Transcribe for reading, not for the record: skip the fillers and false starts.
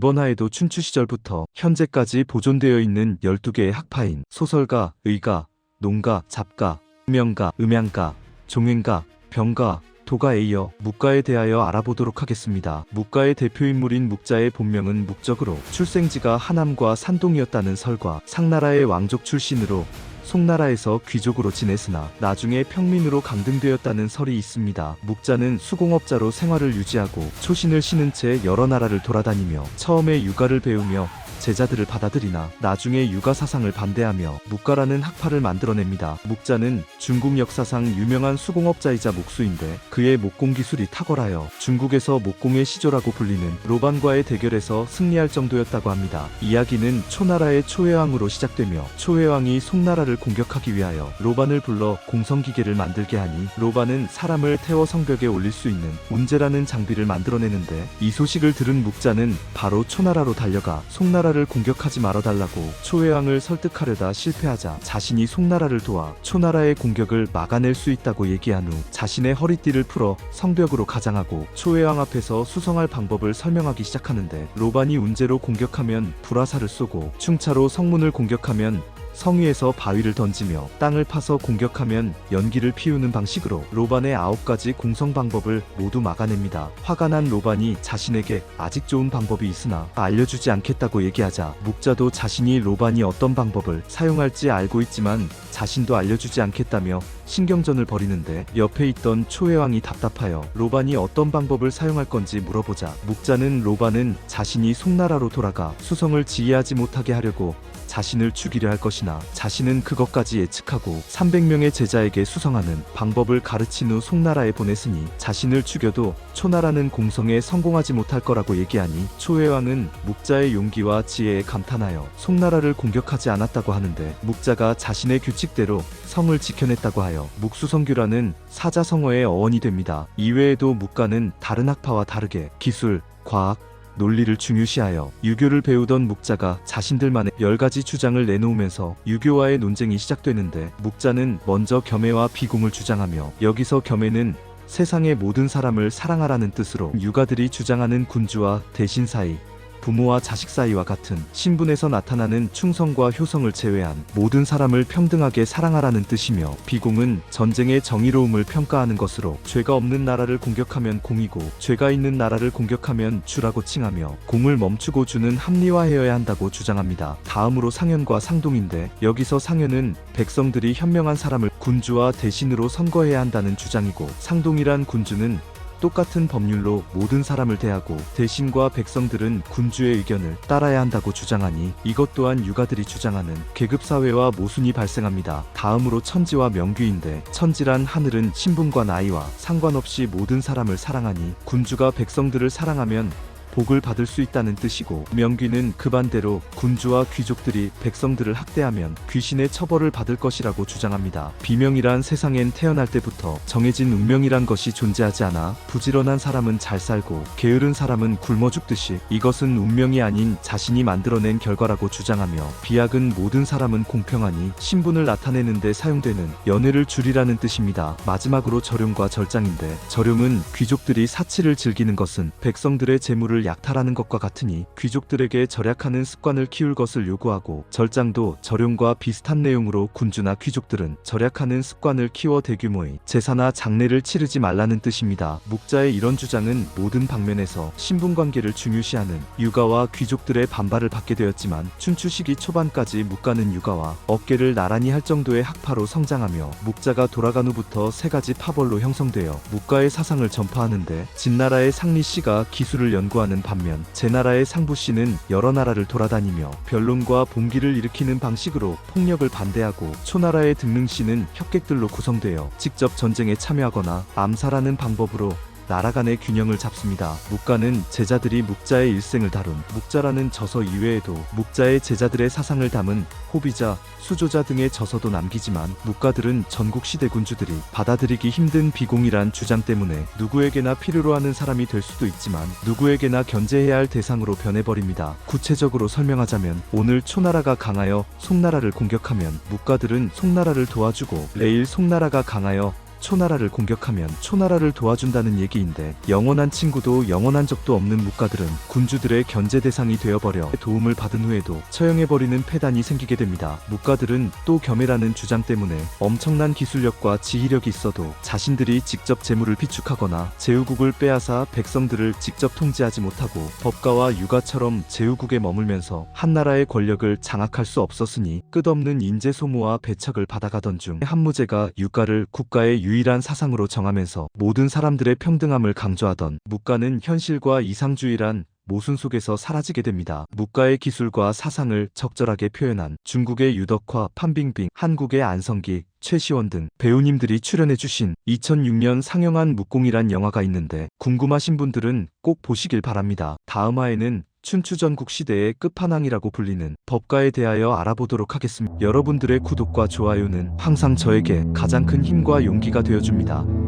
이번 화에도 춘추 시절부터 현재까지 보존되어 있는 12개의 학파인 소설가, 의가, 농가, 잡가, 명가, 음양가, 종행가, 병가, 도가에 이어 묵가에 대하여 알아보도록 하겠습니다. 묵가의 대표인물인 묵자의 본명은 묵적으로 출생지가 하남과 산동이었다는 설과 상나라의 왕족 출신으로 송나라에서 귀족으로 지냈으나 나중에 평민으로 강등되었다는 설이 있습니다. 묵자는 수공업자로 생활을 유지하고 초신을 신은 채 여러 나라를 돌아다니며 처음에 유가를 배우며 제자들을 받아들이나 나중에 유가 사상을 반대하며 묵가라는 학파를 만들어냅니다. 묵자는 중국 역사상 유명한 수공업자이자 목수인데 그의 목공 기술이 탁월하여 중국에서 목공의 시조라고 불리는 로반과의 대결에서 승리할 정도였다고 합니다. 이야기는 초나라의 초해왕으로 시작되며 초해왕이 송나라를 공격하기 위하여 로반을 불러 공성기계를 만들게 하니 로반은 사람을 태워 성벽에 올릴 수 있는 운제라는 장비를 만들어내는데 이 소식을 들은 묵자는 바로 초나라로 달려가 송나라를 공격하지 말아달라고 초해왕을 설득하려다 실패하자 자신이 송나라를 도와 초나라의 공격을 막아낼 수 있다고 얘기한 후 자신의 허리띠를 풀어 성벽으로 가장하고 초해왕 앞에서 수성할 방법을 설명하기 시작하는데 로반이 운제로 공격하면 불화살을 쏘고 충차로 성문을 공격하면 성위에서 바위를 던지며 땅을 파서 공격하면 연기를 피우는 방식으로 로반의 9가지 공성 방법을 모두 막아냅니다. 화가 난 로반이 자신에게 아직 좋은 방법이 있으나 알려주지 않겠다고 얘기하자 묵자도 자신이 로반이 어떤 방법을 사용할지 알고 있지만 자신도 알려주지 않겠다며 신경전을 벌이는데 옆에 있던 초해왕이 답답하여 로반이 어떤 방법을 사용할 건지 물어보자 묵자는 로반은 자신이 송나라로 돌아가 수성을 지휘하지 못하게 하려고 자신을 죽이려 할 것이나 자신은 그것까지 예측하고 300명의 제자에게 수성하는 방법을 가르친 후 송나라에 보냈으니 자신을 죽여도 초나라는 공성에 성공하지 못할 거라고 얘기하니 초해왕은 묵자의 용기와 지혜에 감탄하여 송나라를 공격하지 않았다고 하는데 묵자가 자신의 규칙대로 성을 지켜냈다고 하여 묵수성규라는 사자성어의 어원이 됩니다. 이외에도 묵가는 다른 학파와 다르게 기술, 과학, 논리를 중요시하여 유교를 배우던 묵자가 자신들만의 10가지 주장을 내놓으면서 유교와의 논쟁이 시작되는데 묵자는 먼저 겸해와 비공을 주장하며 여기서 겸해는 세상의 모든 사람을 사랑하라는 뜻으로 유가들이 주장하는 군주와 대신 사이, 부모와 자식 사이와 같은 신분에서 나타나는 충성과 효성을 제외한 모든 사람을 평등하게 사랑하라는 뜻이며 비공은 전쟁의 정의로움을 평가하는 것으로 죄가 없는 나라를 공격하면 공이고 죄가 있는 나라를 공격하면 주라고 칭하며 공을 멈추고 주는 합리화해야 한다고 주장합니다. 다음으로 상현과 상동인데 여기서 상현은 백성들이 현명한 사람을 군주와 대신으로 선거해야 한다는 주장이고 상동이란 군주는 똑같은 법률로 모든 사람을 대하고 대신과 백성들은 군주의 의견을 따라야 한다고 주장하니 이것 또한 유가들이 주장하는 계급사회와 모순이 발생합니다. 다음으로 천지와 명귀인데 천지란 하늘은 신분과 나이와 상관없이 모든 사람을 사랑하니 군주가 백성들을 사랑하면 복을 받을 수 있다는 뜻이고 명귀는 그 반대로 군주와 귀족들이 백성들을 학대하면 귀신의 처벌을 받을 것이라고 주장합니다. 비명이란 세상엔 태어날 때부터 정해진 운명이란 것이 존재하지 않아 부지런한 사람은 잘 살고 게으른 사람은 굶어 죽듯이 이것은 운명이 아닌 자신이 만들어낸 결과라고 주장하며 비약은 모든 사람은 공평하니 신분을 나타내는 데 사용되는 연회를 줄이라는 뜻입니다. 마지막으로 절용과 절장인데 절용은 귀족들이 사치를 즐기는 것은 백성들의 재물을 약탈하는 것과 같으니 귀족들에게 절약하는 습관을 키울 것을 요구하고 절장도 절용과 비슷한 내용으로 군주나 귀족들은 절약하는 습관을 키워 대규모의 제사나 장례를 치르지 말라는 뜻입니다. 묵자의 이런 주장은 모든 방면에서 신분관계를 중요시하는 유가와 귀족들의 반발을 받게 되었지만 춘추 시기 초반까지 묵가는 유가와 어깨를 나란히 할 정도의 학파로 성장하며 묵자가 돌아간 후부터 3가지 파벌로 형성되어 묵가의 사상을 전파하는데 진나라의 상리씨가 기술을 연구하는 반면 제나라의 상부씨는 여러 나라를 돌아다니며 변론과 봉기를 일으키는 방식으로 폭력을 반대하고 초나라의 등릉씨는 협객들로 구성되어 직접 전쟁에 참여하거나 암살하는 방법으로 나라 간의 균형을 잡습니다. 묵가는 제자들이 묵자의 일생을 다룬 묵자라는 저서 이외에도 묵자의 제자들의 사상을 담은 호비자, 수조자 등의 저서도 남기지만 묵가들은 전국시대 군주들이 받아들이기 힘든 비공이란 주장 때문에 누구에게나 필요로 하는 사람이 될 수도 있지만 누구에게나 견제해야 할 대상으로 변해버립니다. 구체적으로 설명하자면 오늘 초나라가 강하여 송나라를 공격하면 묵가들은 송나라를 도와주고 내일 송나라가 강하여 초나라를 공격하면 초나라를 도와준다는 얘기인데, 영원한 친구도 영원한 적도 없는 묵가들은 군주들의 견제 대상이 되어버려 도움을 받은 후에도 처형해버리는 패단이 생기게 됩니다. 묵가들은 또 겸해라는 주장 때문에 엄청난 기술력과 지휘력이 있어도 자신들이 직접 재물을 비축하거나 제후국을 빼앗아 백성들을 직접 통제하지 못하고 법가와 유가처럼 제후국에 머물면서 한나라의 권력을 장악할 수 없었으니 끝없는 인재 소모와 배척을 받아가던 중 한무제가 유가를 국가의 유일한 사상으로 정하면서 모든 사람들의 평등함을 강조하던 묵가는 현실과 이상주의란 모순 속에서 사라지게 됩니다. 묵가의 기술과 사상을 적절하게 표현한 중국의 유덕화, 판빙빙, 한국의 안성기, 최시원 등 배우님들이 출연해주신 2006년 상영한 묵공이란 영화가 있는데, 궁금하신 분들은 꼭 보시길 바랍니다. 다음화에는 춘추전국 시대의 끝판왕이라고 불리는 법가에 대하여 알아보도록 하겠습니다. 여러분들의 구독과 좋아요는 항상 저에게 가장 큰 힘과 용기가 되어줍니다.